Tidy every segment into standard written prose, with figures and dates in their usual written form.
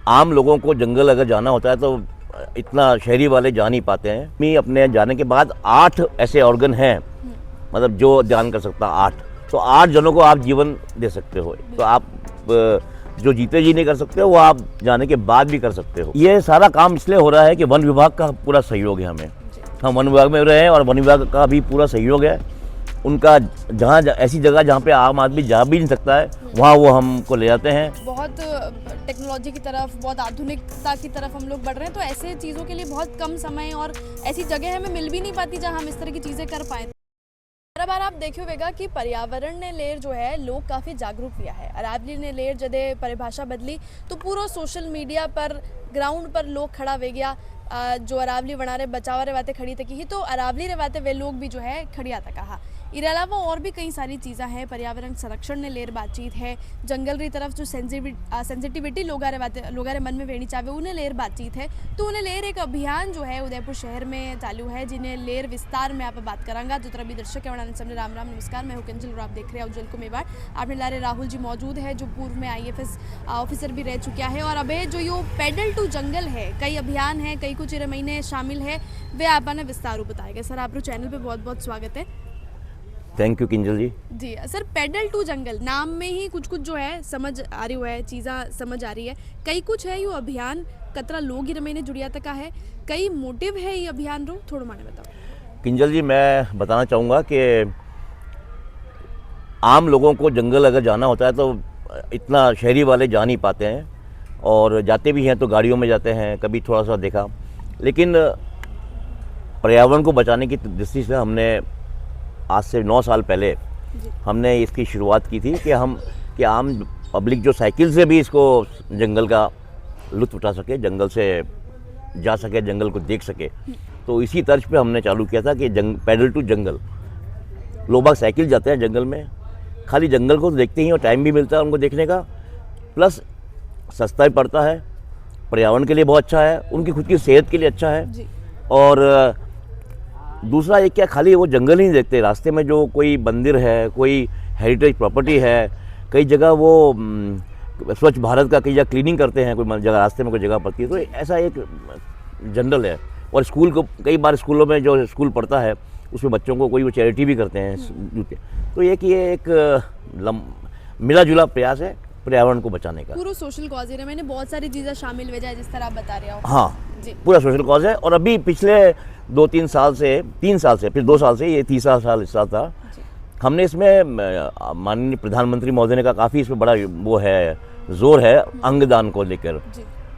आम लोगों को जंगल अगर जाना होता है तो इतना शहरी वाले जा नहीं पाते हैं। मैं अपने जाने के बाद 8 ऐसे ऑर्गन हैं, मतलब जो ध्यान कर सकता 8, तो 8 जनों को आप जीवन दे सकते हो। तो आप जो जीते जी नहीं कर सकते वो आप जाने के बाद भी कर सकते हो। ये सारा काम इसलिए हो रहा है कि वन विभाग का पूरा सहयोग है हमें। हम वन विभाग में रहे हैं और वन विभाग का भी पूरा सहयोग है। उनका जहाँ ऐसी जगह जहाँ पे आम आदमी जा भी नहीं सकता है वहाँ वो हमको ले जाते हैं। बहुत टेक्नोलॉजी की तरफ, बहुत आधुनिकता की तरफ हम लोग बढ़ रहे हैं, तो ऐसे चीज़ों के लिए बहुत कम समय और ऐसी जगह हमें मिल भी नहीं पाती जहाँ हम इस तरह की चीज़ें कर पाएँ। हर बार आप देखे होगा कि पर्यावरण ने लेर जो है लोग काफ़ी जागरूक किया है। अरावली ने लेर जदे परिभाषा बदली तो पूरा सोशल मीडिया पर ग्राउंड पर लोग खड़ा वे गया। जो अरावली वनारे बचावा रे बातें खड़ी तकी ही तो अरावली रे बातें वे लोग भी जो है खड़ी आता कहा। इसके अलावा और भी कई सारी चीज़ें हैं। पर्यावरण संरक्षण ने लेर बातचीत है। जंगल की तरफ जो सेंसिटिविटी लोगारे मन में वेणी चाहे उन्हें लेर बातचीत है। तो उन्हें लेर एक अभियान जो है उदयपुर शहर में चालू है, जिन्हें लेर विस्तार में आप बात करांगा। जो तरह भी दर्शक है वनाने सामने राम राम नमस्कार, मैं हूं किंजल और आप देख रहे हैं उज्जवल को मेवाड़। आपने लारे राहुल जी मौजूद है जो पूर्व में IAFS ऑफिसर भी रह चुका है। और अबे जो यो पैडल टू जंगल है, कई अभियान है, कई कुछ महीने शामिल है, वे आपने विस्तार बताएगा। सर आपको चैनल पे बहुत बहुत स्वागत है। Thank you Kinjal ji. जी सर, पैडल टू जंगल नाम में ही कुछ कुछ जो है समझ आ रही है, चीज़ा समझ आ रही है। कई कुछ है यो अभियान कतरा लोग ही रमेने जुड़िया तक है, कई मोटिव है ये अभियान रो थोड़ा माने बताओ। किंजल जी, मैं बताना चाहूँगा कि आम लोगों को जंगल अगर जाना होता है तो इतना शहरी वाले जा नहीं पाते हैं, और जाते भी हैं तो गाड़ियों में जाते हैं, कभी थोड़ा सा देखा। लेकिन पर्यावरण को बचाने की दृष्टि से हमने आज से 9 साल पहले हमने इसकी शुरुआत की थी कि आम पब्लिक जो साइकिल से भी इसको जंगल का लुत्फ़ उठा सके, जंगल से जा सके, जंगल को देख सके। तो इसी तर्ज पे हमने चालू किया था कि पैडल टू जंगल। लोग बाग साइकिल जाते हैं जंगल में, खाली जंगल को तो देखते ही और टाइम भी मिलता है उनको देखने का, प्लस सस्ता भी पड़ता है, पर्यावरण के लिए बहुत अच्छा है, उनकी खुद की सेहत के लिए अच्छा है। और दूसरा एक क्या, खाली वो जंगल ही नहीं देखते, रास्ते में जो कोई मंदिर है, कोई हेरिटेज प्रॉपर्टी है, कई जगह वो स्वच्छ भारत का कई जगह क्लीनिंग करते हैं, कोई जगह रास्ते में कोई जगह पड़ती है, तो ऐसा एक जनरल है। और स्कूल को कई बार स्कूलों में जो स्कूल पढ़ता है उसमें बच्चों को कोई वो चैरिटी भी करते हैं। तो ये कि ये एक मिला जुला प्रयास है पर्यावरण को बचाने का। पूरा सोशल कॉज है, मैंने बहुत सारी चीज़ें शामिल हो जाए जिस तरह आप बता रहे हो। हाँ जी, पूरा सोशल कॉज है। और अभी पिछले 3 साल से फिर 2 साल से, ये तीसरा साल इस साल था, हमने इसमें माननीय प्रधानमंत्री महोदय ने का काफ़ी इसमें बड़ा वो है, जोर है अंगदान को लेकर,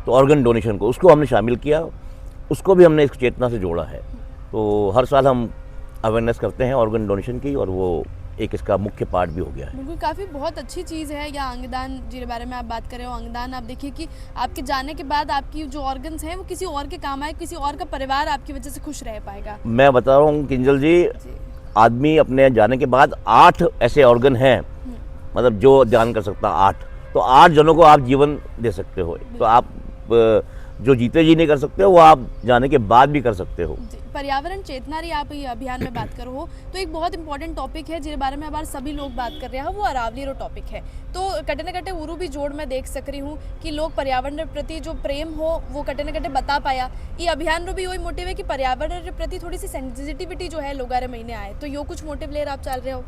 तो ऑर्गन डोनेशन को, उसको हमने शामिल किया, उसको भी हमने इस चेतना से जोड़ा है। तो हर साल हम अवेयरनेस करते हैं ऑर्गन डोनेशन की, और वो एक इसका मुख्य पार्ट भी हो गया है। बिल्कुल, काफ़ी बहुत अच्छी चीज़ है। या अंगदान जिसके बारे में आप बात कर रहे हो, अंगदान आप देखिए कि आपके जाने के बाद आपकी जो ऑर्गन्स हैं वो किसी और के काम आए, किसी और का परिवार आपकी वजह से खुश रह पाएगा। मैं बता रहा हूँ किंजल जी, आदमी अपने जाने के बाद 8 ऐसे ऑर्गन हैं, मतलब जो ध्यान कर सकता 8, तो 8 जनों को आप जीवन दे सकते हो। तो आप जो जीते जी नहीं कर सकते वो आप जाने के बाद भी कर सकते हो। पर्यावरण चेतना रही आप ये अभियान में बात करो हो तो एक बहुत इंपॉर्टेंट टॉपिक है जिसके बारे में अब सभी लोग बात कर रहे हैं, वो अरावली रो टॉपिक है। तो कटे न कटे उरू भी जोड़ में देख सक रही हूँ कि लोग पर्यावरण के प्रति जो प्रेम हो वो कटे न कटे बता पाया। ये अभियान रो भी वही मोटिव है कि पर्यावरण के प्रति थोड़ी सी सेंसिटिविटी जो है लोगारे महीने आए, तो यो कुछ मोटिव ले आप चल रहे हो।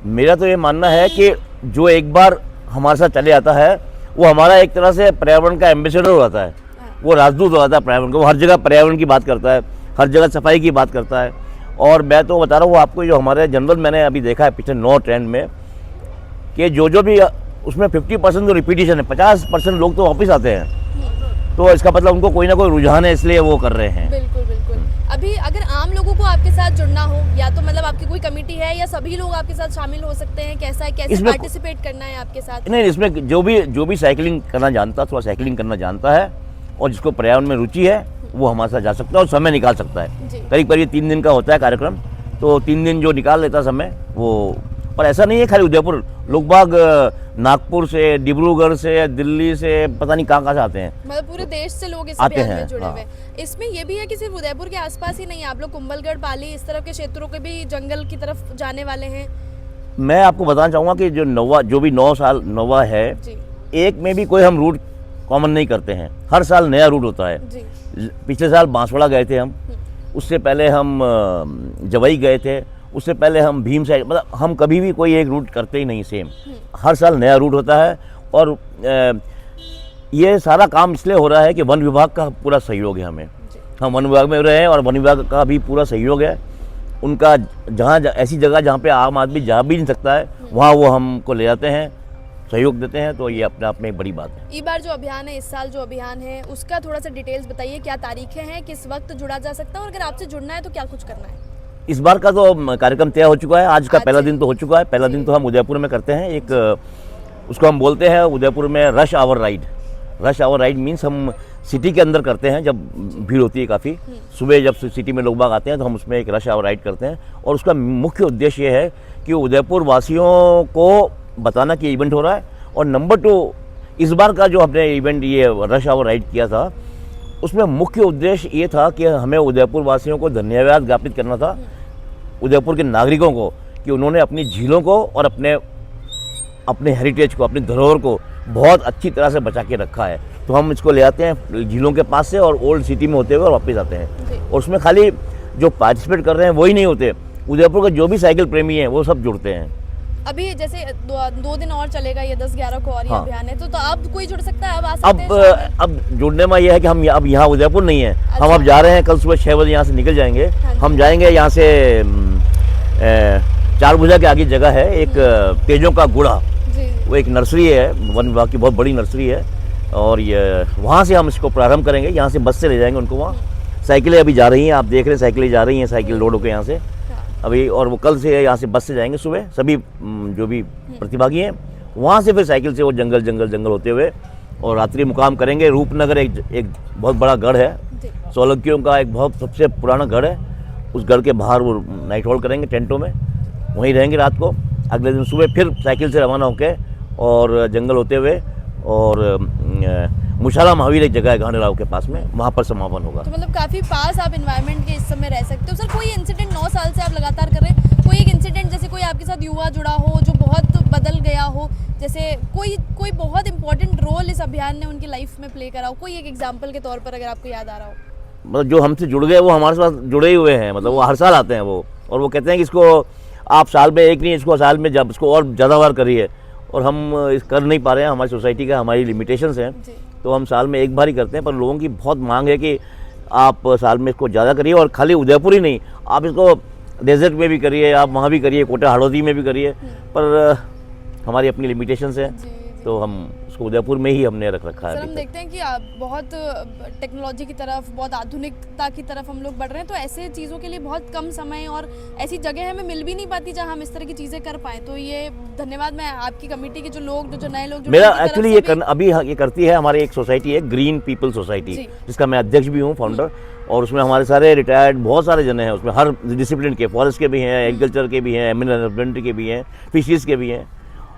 मेरा तो ये मानना है कि जो एक बार हमारे साथ चले आता है वो हमारा एक तरह से पर्यावरण का एम्बेसडर हो जाता है, वो राजदूत हो जाता है पर्यावरण का। वो हर जगह पर्यावरण की बात करता है, हर जगह सफाई की बात करता है। और मैं तो बता रहा हूँ आपको, जो हमारे जनरल मैंने अभी देखा है पिछले 9 ट्रेंड में, कि जो भी उसमें 50% जो रिपीटिशन है, 50% लोग तो वापस आते हैं। तो इसका मतलब उनको कोई ना कोई रुझान है, इसलिए वो कर रहे हैं। बिल्कुल बिल्कुल। अभी अगर आम लोगों को आपके साथ जुड़ना हो, या तो मतलब आपकी कोई कमेटी है या सभी लोग आपके साथ शामिल हो सकते हैं, कैसा है, कैसे पार्टिसिपेट करना है आपके साथ? नहीं, इसमें जो भी साइकिलिंग करना जानता, थोड़ा साइकिलिंग करना जानता है और जिसको पर्यावरण में रुचि है वो हमारे साथ जा सकता है और समय निकाल सकता है। करीब करीब 3 दिन का होता है कार्यक्रम, तो 3 दिन जो निकाल लेता समय वो। और ऐसा नहीं है खाली उदयपुर, लोग बाग नागपुर से, डिब्रूगढ़ से, दिल्ली से, पता नहीं कहाँ से आते हैं, मतलब पूरे देश से लोग इस आते अभियान हैं। में जुड़े हुए। इसमें ये भी है कि सिर्फ उदयपुर के आसपास ही नहीं, आप लोग कुंभलगढ़, पाली इस तरफ के क्षेत्रों के भी जंगल की तरफ जाने वाले हैं। मैं आपको बताना चाहूँगा कि जो भी 9 साल नौवा है, एक में भी कोई हम रूट कॉमन नहीं करते हैं। हर साल नया रूट होता है। जी। पिछले साल बांसवाड़ा गए थे हम, उससे पहले हम जवई गए थे, उससे पहले हम भीम साइड, मतलब हम कभी भी कोई एक रूट करते ही नहीं सेम। हर साल नया रूट होता है। और ये सारा काम इसलिए हो रहा है कि वन विभाग का पूरा सहयोग है हमें। हम वन विभाग में रहे हैं और वन विभाग का भी पूरा सहयोग है। उनका जहाँ ऐसी जगह जहाँ पे आम आदमी जा भी नहीं सकता है, वहाँ वो हमको ले जाते हैं, सहयोग देते हैं। तो ये अपने आप में एक बड़ी बात है। इस बार जो अभियान है, इस साल जो अभियान है, उसका थोड़ा सा डिटेल्स बताइए। क्या तारीखें हैं, किस वक्त जुड़ा जा सकता है, और अगर आपसे जुड़ना है तो क्या कुछ करना है? इस बार का तो कार्यक्रम तय हो चुका है। आज का पहला जी। दिन तो हो चुका है। पहला दिन तो हम उदयपुर में करते हैं। एक उसको हम बोलते हैं उदयपुर में rush hour ride. Rush hour ride means हम सिटी के अंदर करते हैं जब भीड़ होती है काफ़ी। सुबह जब सिटी में लोग बाग आते हैं तो हम उसमें एक रश आवर राइड करते हैं। और उसका मुख्य उद्देश्य ये है कि उदयपुर वासियों को बताना कि इवेंट हो रहा है। और नंबर 2, इस बार का जो हमने इवेंट ये रश आवर राइड किया था, उसमें मुख्य उद्देश्य ये था कि हमें उदयपुर वासियों को धन्यवाद ज्ञापित करना था, उदयपुर के नागरिकों को, कि उन्होंने अपनी झीलों को और अपने हेरिटेज को, अपनी धरोहर को बहुत अच्छी तरह से बचा के रखा है। तो हम इसको ले आते हैं झीलों के पास से और ओल्ड सिटी में होते हुए और वापस आते हैं। और उसमें खाली जो पार्टिसिपेट कर रहे हैं वही नहीं होते, उदयपुर के जो भी साइकिल प्रेमी हैं वो सब जुड़ते हैं। अभी जैसे 2 दिन और चलेगा ये 10-11 को और ये हाँ। अभियान है, तो अब कोई जुड़ सकता है? अब आ सकते हैं? अब जुड़ने में यह है कि हम अब यहाँ उदयपुर नहीं है। हम अच्छा। अब जा रहे हैं, कल सुबह 6 बजे यहाँ से निकल जाएंगे। हाँ जी। हम जाएंगे यहाँ से 4 भुजा के आगे जगह है एक तेजों का गुड़ा, जी। वो एक नर्सरी है, वन विभाग की बहुत बड़ी नर्सरी है। और ये वहाँ से हम इसको प्रारंभ करेंगे। यहाँ से बस से ले जाएंगे उनको वहाँ। साइकिलें अभी जा रही हैं, आप देख रहे हैं साइकिलें जा रही हैं, साइकिल लोड होकर यहाँ से अभी। और वो कल से यहाँ से बस से जाएंगे सुबह सभी जो भी प्रतिभागी हैं। वहाँ से फिर साइकिल से वो जंगल होते हुए और रात्रि मुकाम करेंगे। रूपनगर एक बहुत बड़ा गढ़ है, जी। सोलंकियों का एक बहुत सबसे पुराना गढ़ है। उस गढ़ के बाहर वो नाइट होल्ड करेंगे टेंटों में, वहीं रहेंगे रात को। अगले दिन सुबह फिर साइकिल से रवाना होकर और जंगल होते हुए और मुशाला महावीर एक जगह है गांडेराव के पास में, वहाँ पर समापन होगा। तो मतलब काफी पास आप एनवायरनमेंट के इस समय रह सकते हो। सर, कोई इंसिडेंट 9 साल से आप लगातार कर रहे हैं, कोई एक इंसिडेंट जैसे कोई आपके साथ युवा जुड़ा हो जो बहुत बदल गया हो, जैसे कोई बहुत इंपॉर्टेंट रोल इस अभियान ने उनकी लाइफ में प्ले करा हो, कोई एक एग्जाम्पल के तौर पर अगर आपको याद आ रहा हो? मतलब जो हमसे जुड़ गए वो हमारे साथ जुड़े ही हुए हैं। मतलब वो हर साल आते हैं वो, और वो कहते हैं कि इसको आप साल में एक नहीं, इसको साल में जब इसको और ज़्यादा बार करिए। और हम कर नहीं पा रहे हैं, हमारी सोसाइटी का हमारी लिमिटेशंस हैं, तो हम साल में एक बार ही करते हैं। पर लोगों की बहुत मांग है कि आप साल में इसको ज़्यादा करिए। और खाली उदयपुर ही नहीं, आप इसको डेजर्ट में भी करिए, आप वहाँ भी करिए, कोटा हड़ौदी में भी करिए। पर हमारी अपनी लिमिटेशंस हैं, तो हम उसको उदयपुर में ही हमने रख रखा है। सर, हम देखते हैं कि आप बहुत टेक्नोलॉजी की तरफ, बहुत आधुनिकता की तरफ हम लोग बढ़ रहे हैं, तो ऐसे चीज़ों के लिए बहुत कम समय और ऐसी जगह हमें मिल भी नहीं पाती जहां हम इस तरह की चीज़ें कर पाएँ। तो ये धन्यवाद मैं आपकी कमेटी के जो नए लोग मेरा एक्चुअली अभी ये करती है हमारी एक सोसाइटी है, ग्रीन पीपल सोसाइटी, जिसका मैं अध्यक्ष भी हूँ, फाउंडर। और उसमें हमारे सारे रिटायर्ड बहुत सारे जने हैं उसमें, हर डिसिप्लिन के, फॉरेस्ट के भी हैं, एग्रीकल्चर के भी हैं, एनिमल हस्बेंड्री के भी हैं, फिशरीज के भी हैं।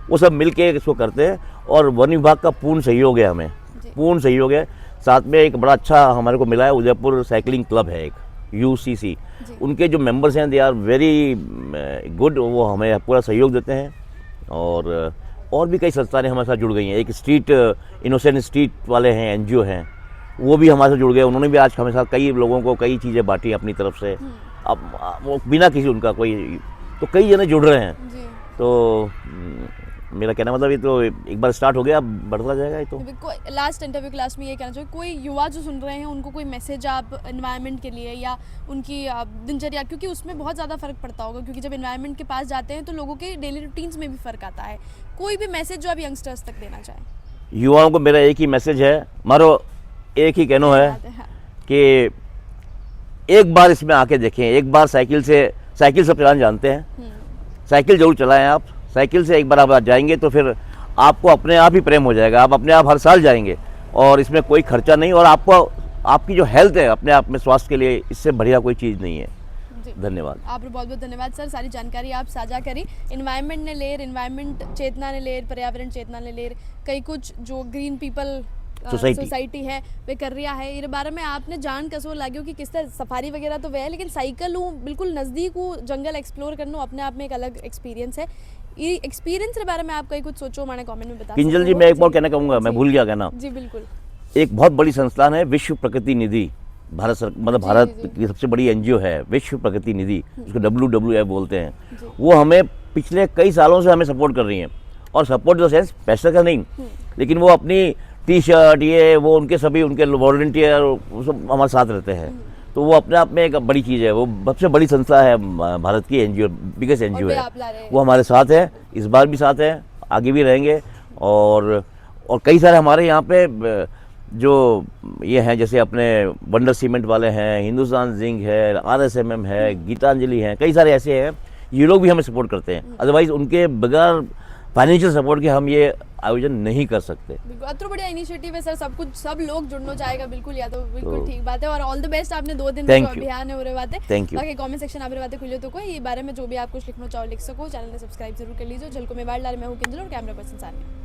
वो सब मिल के इसको करते हैं और वन विभाग का पूर्ण सहयोग है, हमें पूर्ण सहयोग है। साथ में एक बड़ा अच्छा हमारे को मिला है, उदयपुर साइकिलिंग क्लब है एक, UCC। उनके जो मेंबर्स हैं दे आर वेरी गुड, वो हमें पूरा सहयोग देते हैं। और भी कई संस्थाएं हमारे साथ जुड़ गई हैं। एक स्ट्रीट इनोसेंट स्ट्रीट वाले हैं, NGO हैं, वो भी हमारे साथ जुड़ गए। उन्होंने भी आज हमारे साथ कई लोगों को कई चीज़ें बांटी अपनी तरफ से। अब वो बिना किसी उनका कोई, तो कई जने जुड़ रहे हैं। तो मेरा कहना मतलब ये तो एक बार स्टार्ट हो गया, अब बढ़ता जाएगा। ये तो लास्ट इंटरव्यू क्लास में ये कहना चाहिए, कोई युवा जो सुन रहे हैं उनको कोई मैसेज आप एनवायरनमेंट के लिए या उनकी दिनचर्या, क्योंकि उसमें बहुत ज़्यादा फ़र्क पड़ता होगा, क्योंकि जब एनवायरनमेंट के पास जाते हैं तो लोगों के डेली रूटीन्स में भी फ़र्क आता है। कोई भी मैसेज जो आप यंगस्टर्स तक देना चाहें? युवाओं को मेरा एक ही मैसेज है, मारो एक ही कहना है कि एक बार इसमें आके देखें, एक बार साइकिल सब चलाना जानते हैं, साइकिल जरूर चलाएं आप। साइकिल से एक बार आप जाएंगे तो फिर आपको अपने आप ही प्रेम हो जाएगा, आप अपने आप हर साल जाएंगे और इसमें कोई खर्चा नहीं। और आपको आपकी जो हेल्थ है अपने आप में, स्वास्थ्य के लिए, इससे बढ़िया कोई चीज़ नहीं है। धन्यवाद। आपको बहुत बहुत धन्यवाद सर, सारी जानकारी आप साझा करी। एनवायरनमेंट ने लेर, एनवायरनमेंट चेतना ने लेर, पर्यावरण चेतना ने लेर, कई कुछ जो ग्रीन पीपल सोसाइटी है वे कर रहा है ये बारे में आपने जान कसो लाग्यो कि किस तरह सफारी वगैरह तो वे है लेकिन साइकिल हूँ बिल्कुल नज़दीक हूँ जंगल एक्सप्लोर करना अपने आप में एक अलग एक्सपीरियंस है ये एक्सपीरियंस के बारे में आप कहीं कुछ सोचो मैंने कमेंट में बता किंजल जी मैं एक बार कहना कहूँगा, मैं भूल गया कहना। जी बिल्कुल। एक बहुत बड़ी संस्थान है विश्व प्रकृति निधि, मतलब भारत की सबसे बड़ी एनजीओ है विश्व प्रकृति निधि, उसको WWF बोलते हैं। वो हमें पिछले कई सालों से हमें सपोर्ट कर रही हैं, और सपोर्ट इन द सेंस पैसे का नहीं, लेकिन वो अपनी टी शर्ट ये वो उनके सभी उनके वॉलंटियर वो सब हमारे साथ रहते हैं। तो वो अपने आप में एक बड़ी चीज़ है, वो सबसे बड़ी संस्था है भारत की एनजीओ, बिगेस्ट एनजीओ है। वो हमारे साथ है, इस बार भी साथ है, आगे भी रहेंगे। और कई सारे हमारे यहाँ पे जो ये हैं जैसे अपने वंडर सीमेंट वाले हैं, हिंदुस्तान जिंक है, RSMM है, गीतांजलि हैं, कई सारे ऐसे हैं, ये लोग भी हमें सपोर्ट करते हैं। अदरवाइज उनके बगैर फाइनेंशियल सपोर्ट के हम ये आयोजन नहीं कर सकते। बिल्कुल अतो बढ़िया इनिशिएटिव है सर, सब लोग जुड़ना चाहेगा बिल्कुल, या तो बिल्कुल ठीक बात है। और ऑल द बेस्ट, आपने 2 दिन जो अभियान है उरे बातें बाकी कमेंट सेक्शन आप बातें खुले तो कोई ये बारे में जो भी आप कुछ लिखना चाहो लिख सको। चैनल ने सब्सक्राइब जरूर कर लीजिए। झलको में बाढ़ लाल, मैं हूँ किंजल और कैमरा पर्सन सानिया।